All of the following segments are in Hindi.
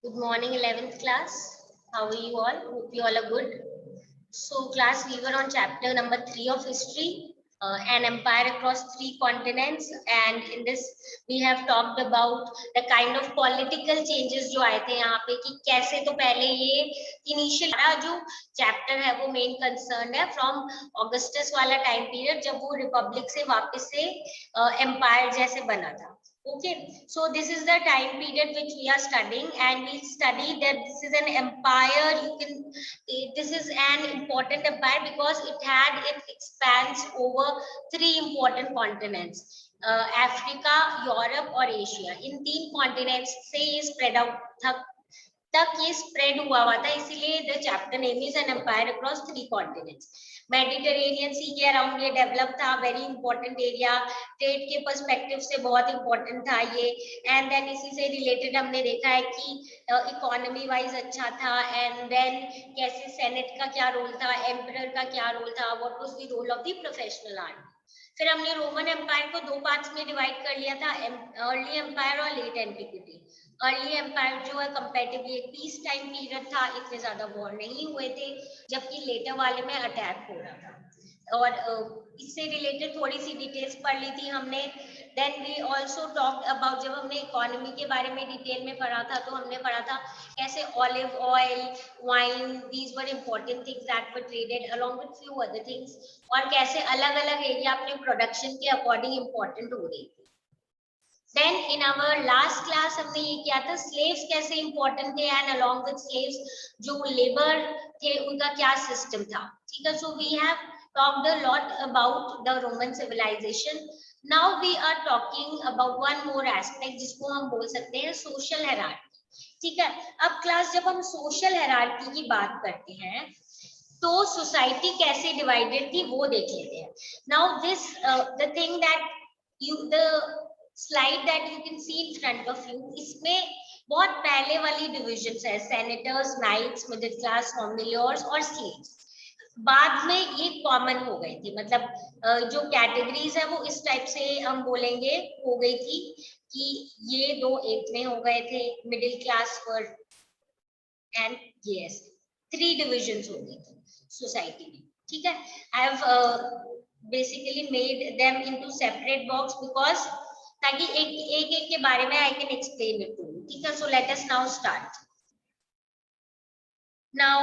Good morning, 11th class. How are you all? Hope you all are good. So, class, we were on chapter number 3 of history, an empire across 3 continents. And in this, we have talked about the kind of political changes जो आए थे यहाँ पे कि कैसे तो पहले ये इनिशियल जो चैप्टर है वो मेन कंसर्न है फ्रॉम ऑगस्टस वाला टाइम पीरियड जब वो रिपब्लिक से वापस से एम्पायर जैसे बना था. Okay, so this is the time period which we are studying, and we study that this is an empire. This is an important empire because it expands over 3 important continents: Africa, Europe और Asia. इन 3 continents से ये spread out तक ये स्प्रेड हुआ था, इसीलिए the chapter name is an empire across 3 continents. Mediterranean sea के अराउंड ये डेवलप था, वेरी इंपॉर्टेंट एरिया, ट्रेड के पर्सपेक्टिव से बहुत इंपॉर्टेंट था ये. एंड देन इसी से रिलेटेड हमने देखा है कि इकोनॉमी वाइज अच्छा था. एंड देन कैसे सेनेट का क्या रोल था, एम्परर का क्या रोल था, what was the role of the professional army. फिर हमने रोमन एम्पायर को 2 पार्ट्स में डिवाइड कर लिया था, अर्ली एम्पायर और लेट एंटिक्विटी. अर्ली एम्पायर जो है कंपैरेटिवली एक पीस टाइम पीरियड था, इतने ज्यादा वॉर नहीं हुए थे, जबकि लेटर वाले में अटैक हो रहा था. और इससे रिलेटेड थोड़ी सी डिटेल्स पढ़ ली थी हमने. Then we also talked about, जब हमने इकोनॉमी के बारे में डिटेल में पढ़ा था तो हमने पढ़ा था कैसे olive oil, wine, these were important things that were traded along with few other things, और कैसे अलग अलग एरिया अपने प्रोडक्शन के अकॉर्डिंग इंपॉर्टेंट हो रही थी. Then in our last class हमने ये किया था स्लेव्स कैसे इंपॉर्टेंट थे, एंड अलोंग विद स्लेव्स जो लेबर थे उनका क्या सिस्टम था. ठीक है, so we have talked a lot about the Roman civilisation. Now we are talking about one more aspect जिसको हम बोल सकते हैं सोशल हायरार्की. ठीक है, अब क्लास जब हम सोशल हायरार्की की बात करते हैं तो सोसाइटी कैसे डिवाइडेड थी वो देख लेते हैं. Now this the thing that you the slide that you can C in front of you, इसमें बहुत पहले वाली डिविजन्स है, सेनेटर्स, नाइट्स, मिडिल क्लास, फॉर्मिलियर्स और स्लेव्स. बाद में ये कॉमन हो गई थी, मतलब जो कैटेगरीज है वो इस टाइप से हम बोलेंगे हो गई थी कि ये 2 एक में हो गए थे, मिडिल क्लास पर एंड ये 3 डिविजन्स हो गई थी सोसाइटी में. ठीक है, I have basically made them into separate box because ताकि एक के बारे में I can explain it to you. ठीक है, so let us now start. Now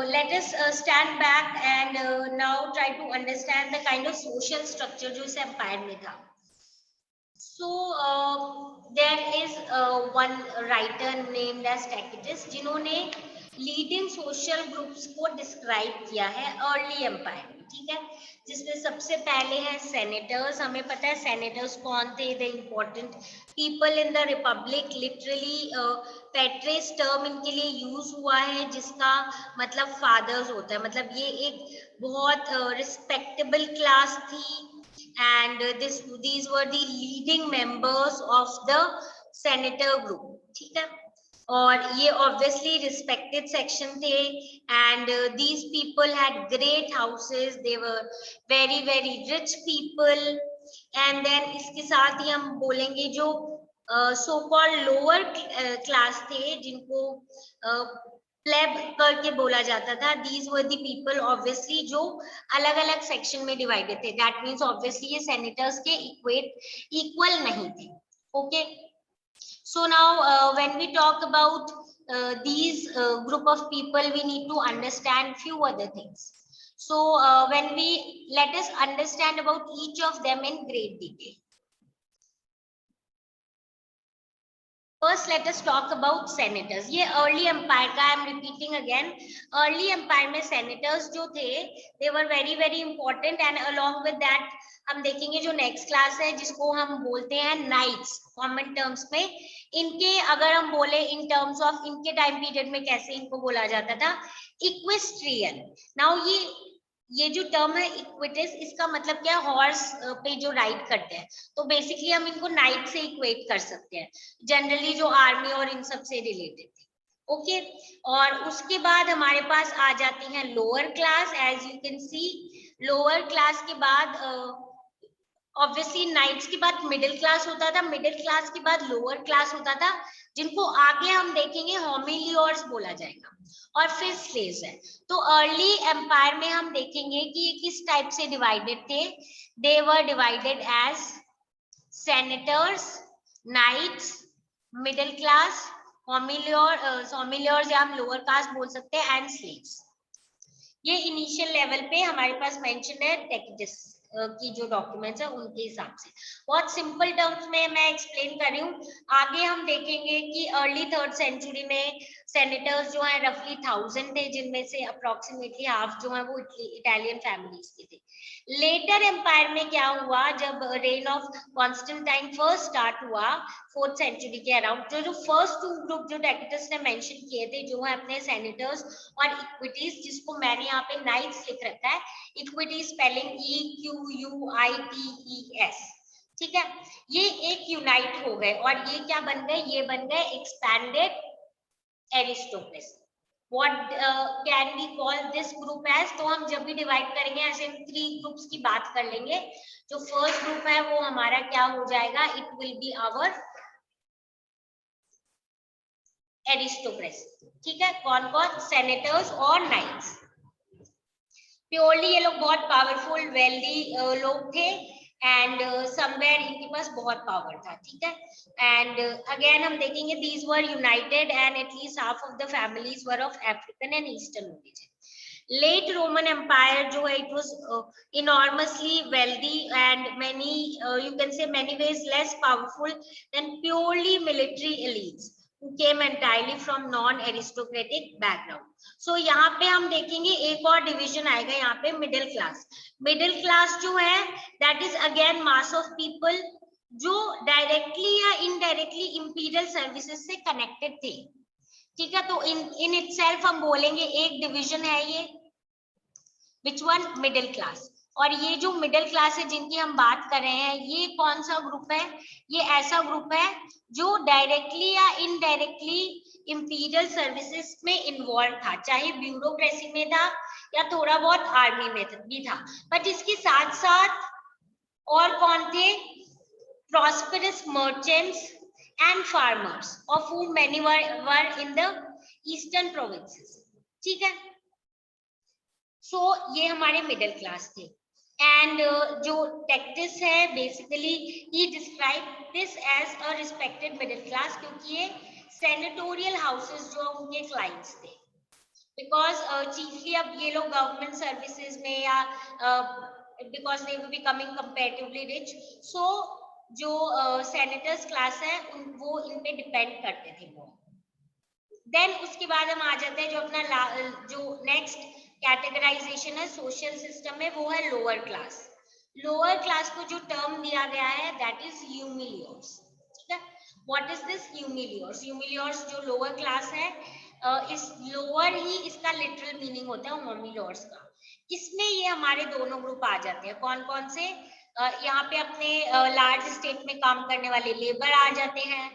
let us stand back and now try to understand the kind of social structure जो इस empire में था. So there is one writer named as Tacitus जिन्होंने लीडिंग सोशल ग्रुप्स को डिस्क्राइब किया है अर्ली एम्पायर में. ठीक है, जिसमें सबसे पहले है सेनेटर्स. हमें पता है सेनेटर्स कौन थे, the important people in the republic. Literally patres term इनके लिए यूज हुआ है जिसका मतलब फादर्स होता है, मतलब ये एक बहुत रिस्पेक्टेबल क्लास थी. and these were the leading members of the senator group. ठीक है, और ये obviously respected section थे, and these people had great houses, they were very very rich people. and then इसके साथ ही हम बोलेंगे जो so called lower class थे जिनको प्लेब करके बोला जाता था. These were the people obviously जो अलग अलग सेक्शन में डिवाइडेड थे. दैट मींस ऑब्वियसली ये सेनेटर्स के इक्वल नहीं थे. Okay, so now when we talk about these group of people, we need to understand few other things. So when we let us understand about each of them in great detail. First, let us talk about senators. ये early empire का, I am repeating again, early empire में senators जो थे, they were very very important. and along with that हम देखेंगे जो next class है जिसको हम बोलते हैं knights common terms में. इनके अगर हम बोले in terms of इनके time period में कैसे इनको बोला जाता था, equestrian. Now ये जो टर्म है इक्विटिस, इसका मतलब क्या है, हॉर्स पे जो राइड करते हैं. तो बेसिकली हम इनको नाइट से इक्वेट कर सकते हैं, जनरली जो आर्मी और इन सब से रिलेटेड थे. ओके, और उसके बाद हमारे पास आ जाती हैं lower class. As you can see lower class के बाद ऑब्वियसली नाइट्स के बाद मिडिल क्लास होता था, मिडिल क्लास के बाद लोअर क्लास होता था, जिनको आगे हम देखेंगे होमिलियर्स बोला जाएगा, और फिर स्लेव्स है। तो अर्ली एम्पायर में हम देखेंगे कि ये किस टाइप से डिवाइडेड थे। They were divided as senators, knights, middle class, humiliores या हम लोअर कास्ट बोल सकते हैं, एंड स्लेव्स। ये इनिशियल लेवल पे हमारे पास मेंशन है टेक्टिस की जो डॉक्यूमेंट्स है उनके हिसाब से। बहुत सिंपल टर्म्स में मैं एक्सप्लेन कर रही हूँ। आगे हम देखेंगे कि अर्ली 3rd सेंचुरी में सेनेटर्स जो है रफली 1000 थे, जिनमें से अप्रोक्सीमेटली हाफ जो है वो इटालियन फैमिलीज के थे। लेटर एम्पायर में क्या हुआ, जब rain of Constantine first start हुआ 4th सेंचुरी के अराउंड, जो फर्स्ट 2 ग्रुप जो टेक्टिस ने मेंशन किए थे, जो है अपने सेनेटर्स और इक्विटीज, जिसको मैंने यहाँ पे नाइट्स लिख रखा है, इक्विटी स्पेलिंग EQUITES, ठीक है। ये एक यूनाइट हो गए और ये क्या बन गए, ये बन गए expanded aristocracy. What can we call this group as? तो हम जब भी डिवाइड करेंगे ऐसे 3 ग्रुप्स की बात कर लेंगे। जो फर्स्ट ग्रुप है वो हमारा क्या हो जाएगा, it will be our aristocracy, ठीक है। कौन कौन, सेनेटर्स और नाइट्स। प्योरली ये लोग बहुत पावरफुल वेल्दी लोग थे, एंड समवेयर इनके पास बहुत पावर था, ठीक है। एंड अगेन हम देखेंगे these were united and at least half of the families were of African and eastern origin. Late Roman empire जो है it was enormously wealthy and many you can say many ways less powerful than purely military elites who came entirely from non aristocratic background. So यहाँ पे हम देखेंगे एक और डिवीजन आएगा यहाँ पे, मिडिल क्लास। मिडिल क्लास जो है that is again mass of people जो डायरेक्टली या इनडायरेक्टली इंपीरियल सर्विसेज से कनेक्टेड थे, ठीक है। तो इन इटसेल्फ हम बोलेंगे एक डिवीजन है ये, विच वन, मिडिल क्लास। और ये जो मिडिल क्लास है जिनकी हम बात कर रहे हैं, ये कौन सा ग्रुप है, ये ऐसा ग्रुप है जो डायरेक्टली या इनडायरेक्टली इंपीरियल सर्विसेज में इन्वॉल्व था, चाहे ब्यूरोक्रेसी में था या थोड़ा बहुत आर्मी में भी था। बट इसके साथ साथ और कौन थे, prosperous merchants and farmers of whom many were in the eastern provinces, ठीक है। सो ये हमारे मिडिल क्लास थे। एंड जो टेक्टिस है basically he describe this as a respected middle class, क्योंकि ये सेनेटोरियल हाउसेस जो उनके क्लाइंट्स थे, बिकॉज चीफली अब ये लोग गवर्नमेंट सर्विसेज में या because they will becoming comparatively rich, so जो सेनेटर्स क्लास है वो इन पे डिपेंड करते थे वो। देन उसके बाद हम आ जाते हैं जो अपना जो नेक्स्ट कैटेगराइजेशन है सोशल सिस्टम में, वो है लोअर क्लास। लोअर क्लास को जो टर्म दिया गया है दैट इज ह्यूमिलियर्स, ठीक है। What is this humiliores? Humiliores जो लोअर क्लास है, इस लोअर ही इसका लिटरल मीनिंग होता है होमिलियर्स का। इसमें ये हमारे दोनों ग्रुप आ जाते हैं, कौन कौन से, यहाँ पे अपने लार्ज स्टेट में काम करने वाले लेबर आ जाते हैं,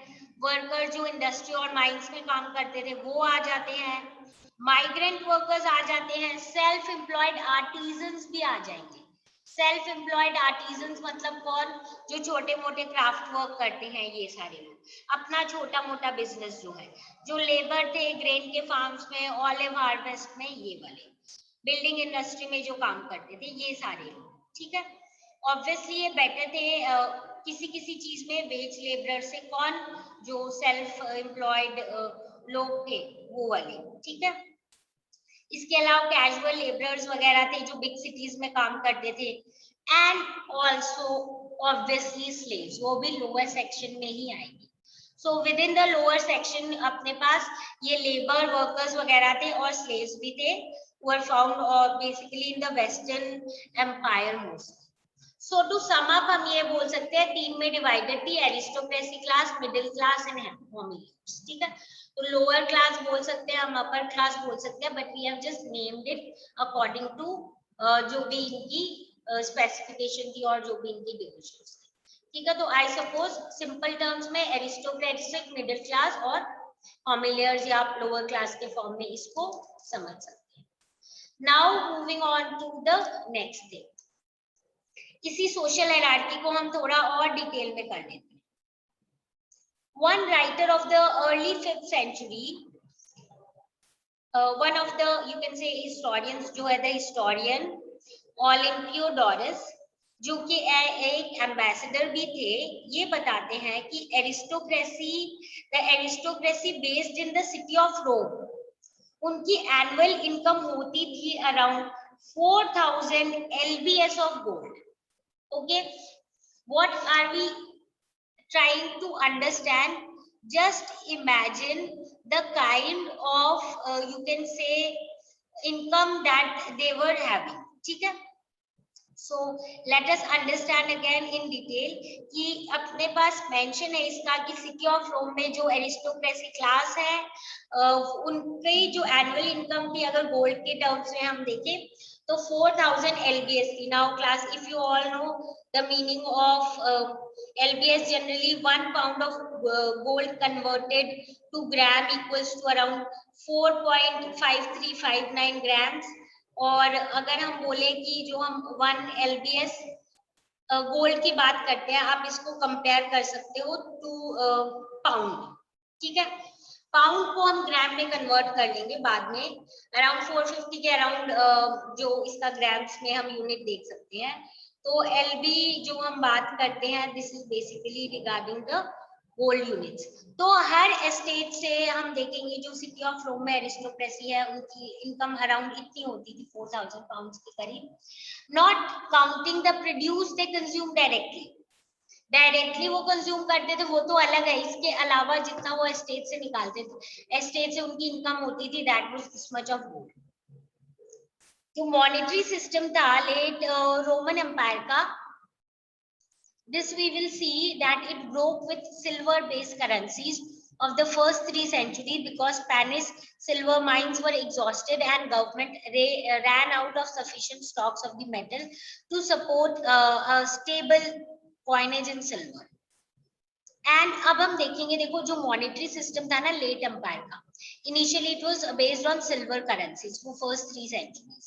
वर्कर जो इंडस्ट्री और माइंस में काम करते थे वो आ जाते हैं, माइग्रेंट वर्कर्स आ जाते हैं, सेल्फ एम्प्लॉयड आर्टिजन्स भी आ जाएंगे। सेल्फ एम्प्लॉयड आर्टिजन्स मतलब कौन, जो छोटे मोटे क्राफ्ट वर्क करते हैं, ये सारे लोग अपना छोटा मोटा बिजनेस जो है, जो लेबर थे ग्रेन के फार्म्स में, ऑलिव हार्वेस्ट में, ये वाले बिल्डिंग इंडस्ट्री में जो काम करते थे, ये सारे लोग, ठीक है। ऑब्वियसली ये बेटर थे किसी किसी चीज में वेज लेबर से, कौन, जो सेल्फ एम्प्लॉयड लोग थे वो वाले, ठीक है। इसके अलावा कैजुअल लेबरर्स वगैरह थे जो बिग सिटीज में काम करते थे, एंड ऑल्सो ऑब्वियसली स्लेव्स, वो भी लोअर सेक्शन में ही आएंगे। So with in the lower section अपने पास ये लेबर वर्कर्स वगैरह थे और स्लेव्स भी थे, were found basically in the Western Empire mostly. So to sum up हम ये बोल सकते हैं 3 में डिवाइडेड थी, aristocracy class, middle class and humiliores, ठीक है। तो लोअर क्लास बोल सकते हैं हम, अपर क्लास बोल सकते हैं, but we have just named it according to जो भी इनकी स्पेसिफिकेशन थी और जो भी इनकी डिविजन्स थी, ठीक है। तो आई सपोज सिंपल टर्म्स में एरिस्टोक्रेटिक, मिडिल क्लास और होमिलियर्स या आप लोअर क्लास के फॉर्म में इसको समझ सकते हैं। Now moving on to the next thing. इसी सोशल हायरार्की को हम थोड़ा और डिटेल में कर लेते हैं. One writer of the early 5th century, one of the, you can say, historians, जो है the historian Olympiodorus, जो कि एक एम्बेसडर भी थे, ये बताते हैं कि the aristocracy based in the city of Rome, उनकी एनुअल इनकम होती थी around 4000 lbs of gold. Okay, what are we trying to understand? Just imagine the kind of you can say income that they were having. ठीक है, so let us understand again in detail कि अपने पास मेंशन है इसका कि सिटी ऑफ रोम में जो एरिस्टोक्रेसी क्लास है उनकी जो एनुअल इनकम थी अगर गोल्ड के टर्म्स में हम देखें तो 4000 lbs थी. Now class, if you all know the meaning of lbs, generally 1 pound of gold converted to gram equals to around 4.5359 grams. और अगर हम बोले कि जो हम 1 lbs गोल्ड की बात करते हैं, आप इसको कंपेयर कर सकते हो टू पाउंड. ठीक है, पाउंड को हम ग्राम में कन्वर्ट कर लेंगे बाद में. अराउंड 450 के अराउंड जो इसका ग्राम्स में हम यूनिट देख सकते हैं. तो LB जो हम बात करते हैं, this is basically regarding the gold units. तो हर एस्टेट से हम देखेंगे जो सिटी ऑफ रोम में एरिस्टोक्रेसी है उनकी इनकम अराउंड इतनी होती थी 4000 पाउंड्स के करीब. Not counting the produce they consume directly वो कंज्यूम करते थे, वो तो अलग है. इसके अलावा जितना वो एस्टेट से निकालते थे, एस्टेट से उनकी इनकम होती थी, that was this much of gold. जो मॉनेटरी सिस्टम था लेट रोमन एम्पायर का, this we will see that it broke with silver based currencies of the first 3 centuries because Spanish silver mines were exhausted and government ran out of sufficient stocks of the metal to support a stable coinage in silver. And अब हम देखेंगे, देखो जो मॉनेटरी सिस्टम था ना लेट एम्पायर का, initially it was based on silver currencies for first 3 centuries.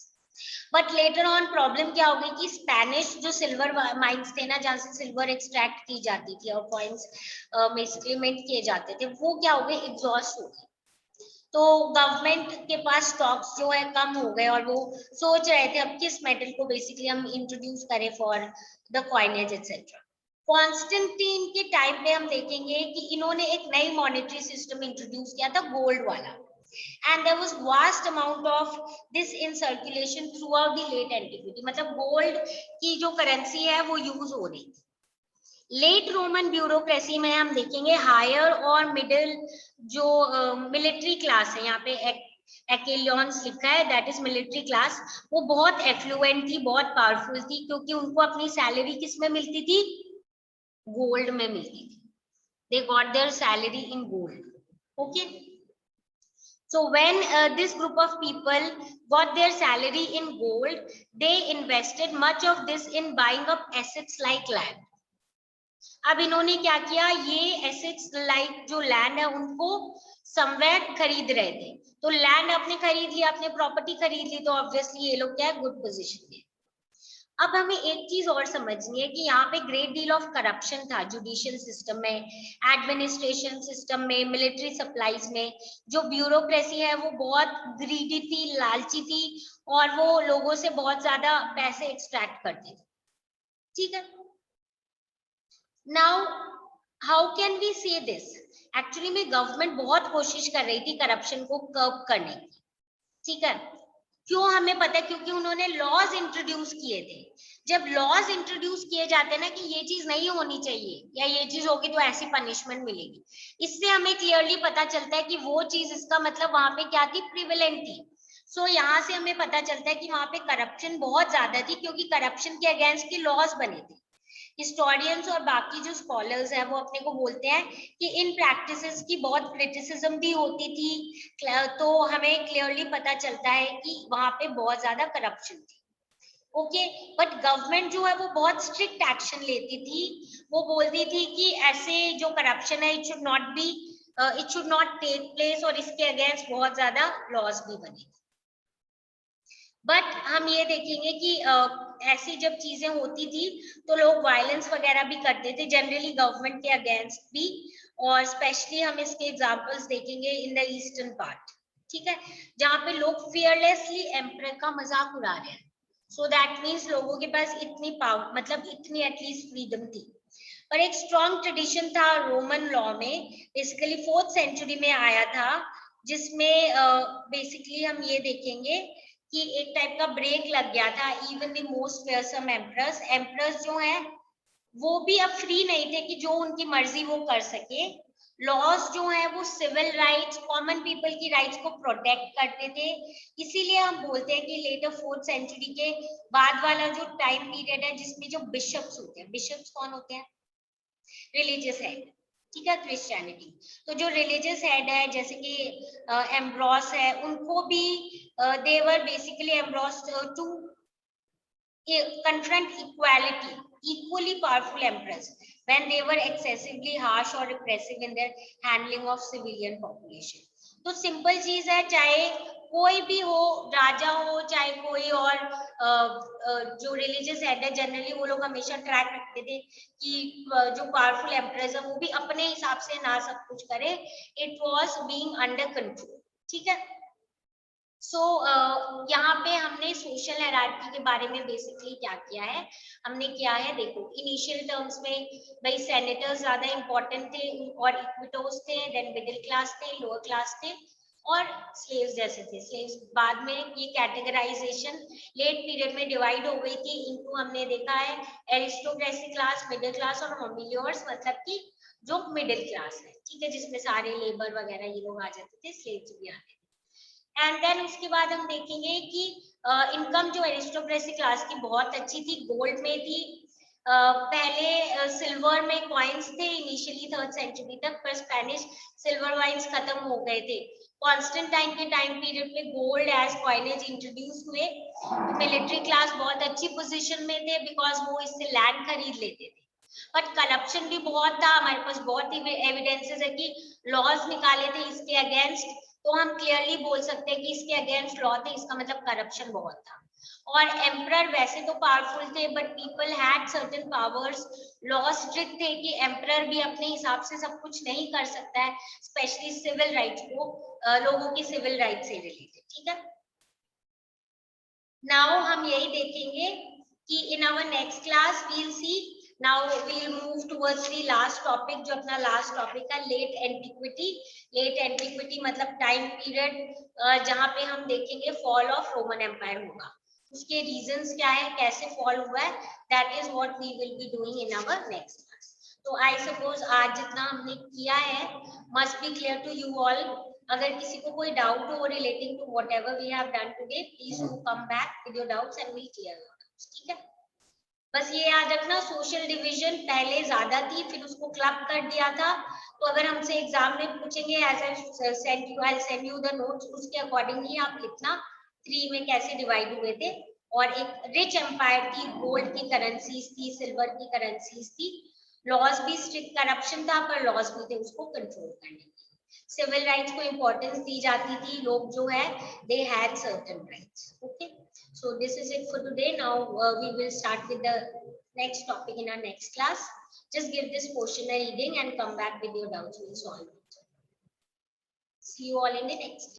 But later on problem क्या हो गई कि स्पेनिश जो सिल्वर माइंस थे ना, जहां से सिल्वर एक्सट्रैक्ट की जाती थी और कॉइन्स बेसिकली मिंट किए जाते थे, वो क्या हो गए, एग्जॉस्ट हो गए. तो गवर्नमेंट के पास स्टॉक्स जो है कम हो गए और वो सोच रहे थे अब किस मेटल को बेसिकली हम इंट्रोड्यूस करें for the coinage etcetera. Constantine के टाइम पे हम देखेंगे कि इन्होंने एक नई मॉनेटरी सिस्टम इंट्रोड्यूस किया था, गोल्ड वाला. And there was vast amount of this in circulation throughout the late antiquity. मतलब गोल्ड की जो करेंसी है वो यूज हो रही थी. लेट रोमन ब्यूरोक्रेसी में हम देखेंगे हायर और मिडिल जो मिलिट्री क्लास है, यहाँ पे एक्लियंस लिखा है, दैट इज मिलिट्री क्लास, वो बहुत एफ्लुएंट थी, बहुत पावरफुल थी, क्योंकि उनको अपनी सैलरी किस में मिलती थी, गोल्ड में मिलती थी. They got there salary in gold. Okay, so when this group of people got their salary in gold, they invested much of this in buying up assets like land. अब इन्होंने क्या किया, ये assets like जो land है उनको somewhere खरीद रहे थे. तो land आपने खरीद लिया, आपने प्रॉपर्टी खरीद ली, तो ऑब्वियसली ये लोग क्या है, गुड पोजीशन में. अब हमें एक चीज और समझनी है कि यहाँ पे ग्रेट डील ऑफ करप्शन था जुडिशियल सिस्टम में, एडमिनिस्ट्रेशन सिस्टम में, मिलिट्री सप्लाईज में. जो ब्यूरोक्रेसी है वो बहुत ग्रीडी थी, लालची थी, और वो लोगों से बहुत ज्यादा पैसे एक्सट्रैक्ट करती थी. ठीक है, नाउ हाउ कैन वी से दिस? एक्चुअली में गवर्नमेंट बहुत कोशिश कर रही थी करप्शन को कर्ब करने की. ठीक है, क्यों हमें पता है, क्योंकि उन्होंने लॉज इंट्रोड्यूस किए थे. जब लॉज इंट्रोड्यूस किए जाते हैं ना कि ये चीज नहीं होनी चाहिए या ये चीज होगी तो ऐसी पनिशमेंट मिलेगी, इससे हमें क्लियरली पता चलता है कि वो चीज, इसका मतलब वहां पे क्या थी, प्रिवेलेंट थी. सो यहाँ से हमें पता चलता है कि वहां पे करप्शन बहुत ज्यादा थी, क्योंकि करप्शन के अगेंस्ट के लॉज बने थे. हिस्टोरियंस और बाकी जो स्कॉलर्स हैं वो अपने को बोलते हैं कि इन प्रैक्टिसेस की बहुत क्रिटिसिज्म भी होती थी. तो हमें क्लियरली पता चलता है कि वहां पे बहुत ज्यादा करप्शन थी. ओके, बट गवर्नमेंट जो है वो बहुत स्ट्रिक्ट एक्शन लेती थी. वो बोलती थी कि ऐसे जो करप्शन है it should not take place, और इसके अगेंस्ट बहुत ज्यादा लॉज भी बने. बट हम ये देखेंगे कि ऐसी जब चीजें होती थी तो लोग वायलेंस वगैरह भी करते थे, जनरली गवर्नमेंट के अगेंस्ट भी, और स्पेशली हम इसके एग्जांपल्स देखेंगे इन द ईस्टर्न पार्ट, ठीक है, जहाँ पे लोग फियरलेसली एम्परर का मजाक उड़ा रहे हैं। सो दैट मीन्स लोगों के पास इतनी पावर, मतलब इतनी एटलीस्ट फ्रीडम थी। पर एक स्ट्रॉन्ग ट्रेडिशन था रोमन लॉ में, बेसिकली 4th सेंचुरी में आया था, जिसमें बेसिकली हम ये देखेंगे कि एक टाइप का ब्रेक लग गया था। इवन द मोस्ट फेयरसम एम्परर्स जो है वो भी अब फ्री नहीं थे कि जो उनकी मर्जी वो कर सके। लॉज जो है वो सिविल राइट्स, कॉमन पीपल की राइट्स को प्रोटेक्ट करते थे। इसीलिए हम बोलते हैं कि लेटर 4th सेंचुरी के बाद वाला जो टाइम पीरियड है जिसमें जो बिशप्स होते हैं, बिशप्स कौन होते हैं, रिलीजियस हेड, ठीक है, क्रिश्चियनिटी। तो जो रिलीजियस हेड है जैसे कि एम्ब्रोस है, उनको भी they were basically embrace to confront equality, equally powerful emperors when they were excessively harsh or repressive in their handling of civilian population. तो सिंपल चीज है, चाहे कोई भी हो, राजा हो चाहे कोई और जो रिलीजियस हेड है, जनरली वो लोग हमेशा ट्रैक रखते थे कि जो पावरफुल एम्परर्स है वो भी अपने हिसाब से ना सब कुछ करे, it was being under control, ठीक है। यहाँ पे हमने सोशल हायरार्की के बारे में बेसिकली क्या किया है, हमने किया है, देखो इनिशियल टर्म्स में भाई सेनेटर्स ज्यादा इंपॉर्टेंट थे और इक्विटोस थे, देन मिडिल क्लास थे, लोअर क्लास थे, और स्लेव्स जैसे थे। स्लेव्स बाद में ये कैटेगराइजेशन लेट पीरियड में डिवाइड हो गई थी इनटू, हमने देखा है एरिस्टोक्रेसी क्लास, मिडिल क्लास और होमिलियर्स, मतलब कि जो मिडिल क्लास है, ठीक है, जिसमें सारे लेबर वगैरह ये लोग आ जाते थे, स्लेव्स भी आते थे। एंड देन उसके बाद हम देखेंगे कि इनकम जो एरिस्टोक्रेसी क्लास की बहुत अच्छी थी, गोल्ड में थी, पहले सिल्वर में कॉइन्स थे इनिशियली 3rd सेंचुरी तक, पर स्पेनिश सिल्वर कॉइन्स खत्म हो गए थे। कॉन्स्टेंटाइन के टाइम पीरियड में गोल्ड एज कॉइनेज इंट्रोड्यूस हुए। मिलिट्री क्लास बहुत अच्छी पोजीशन में थे बिकॉज वो इससे लैंड खरीद लेते थे, बट करप्शन भी बहुत था। हमारे पास बहुत ही एविडेंसेस है कि लॉज निकाले थे इसके अगेंस्ट, तो हम क्लियरली बोल सकते हैं कि इसके अगेंस्ट लॉ थे, इसका मतलब करप्शन बहुत था। और एम्परर वैसे तो पावरफुल थे but people had certain powers, law strict थे कि एम्परर भी अपने हिसाब से सब कुछ नहीं कर सकता है, स्पेशली सिविल राइट्स को, लोगों की सिविल राइट से रिलेटेड, ठीक है। नाउ हम यही देखेंगे कि in our next class we'll see, now we'll move towards the last topic, जो अपना लास्ट टॉपिक है लेट एंटिक्विटी। लेट एंटिक्विटी मतलब टाइम पीरियड जहां पे हम देखेंगे फॉल ऑफ रोमन एम्पायर होगा, उसके रीजंस क्या है, कैसे फॉल हुआ है, that is what we will be doing in our next class. तो आई सपोज आज जितना हमने किया है must be clear to you all. अगर किसी को कोई डाउट हो relating to whatever we have done today, please do come back with your doubts and we'll clear your doubts, ठीक है। बस ये याद रखना, सोशल डिवीजन पहले ज्यादा थी, फिर उसको क्लब कर दिया था। तो अगर हमसे एग्जाम में पूछेंगे as I send you the notes, उसके अकॉर्डिंगली आप लिखना 3 में कैसे डिवाइड हुए थे। और एक रिच एम्पायर थी, गोल्ड की करेंसीज थी, सिल्वर की करेंसीज थी, लॉज भी स्ट्रिक्ट, करप्शन था पर लॉज भी थे उसको कंट्रोल करने के। सिविल राइट्स को इंपॉर्टेंस दी जाती थी, लोग जो है they had certain rights, okay. So this is it for today. Now we will start with the next topic in our next class. Just give this portion a reading and come back with your doubts. We'll solve it. See you all in the next.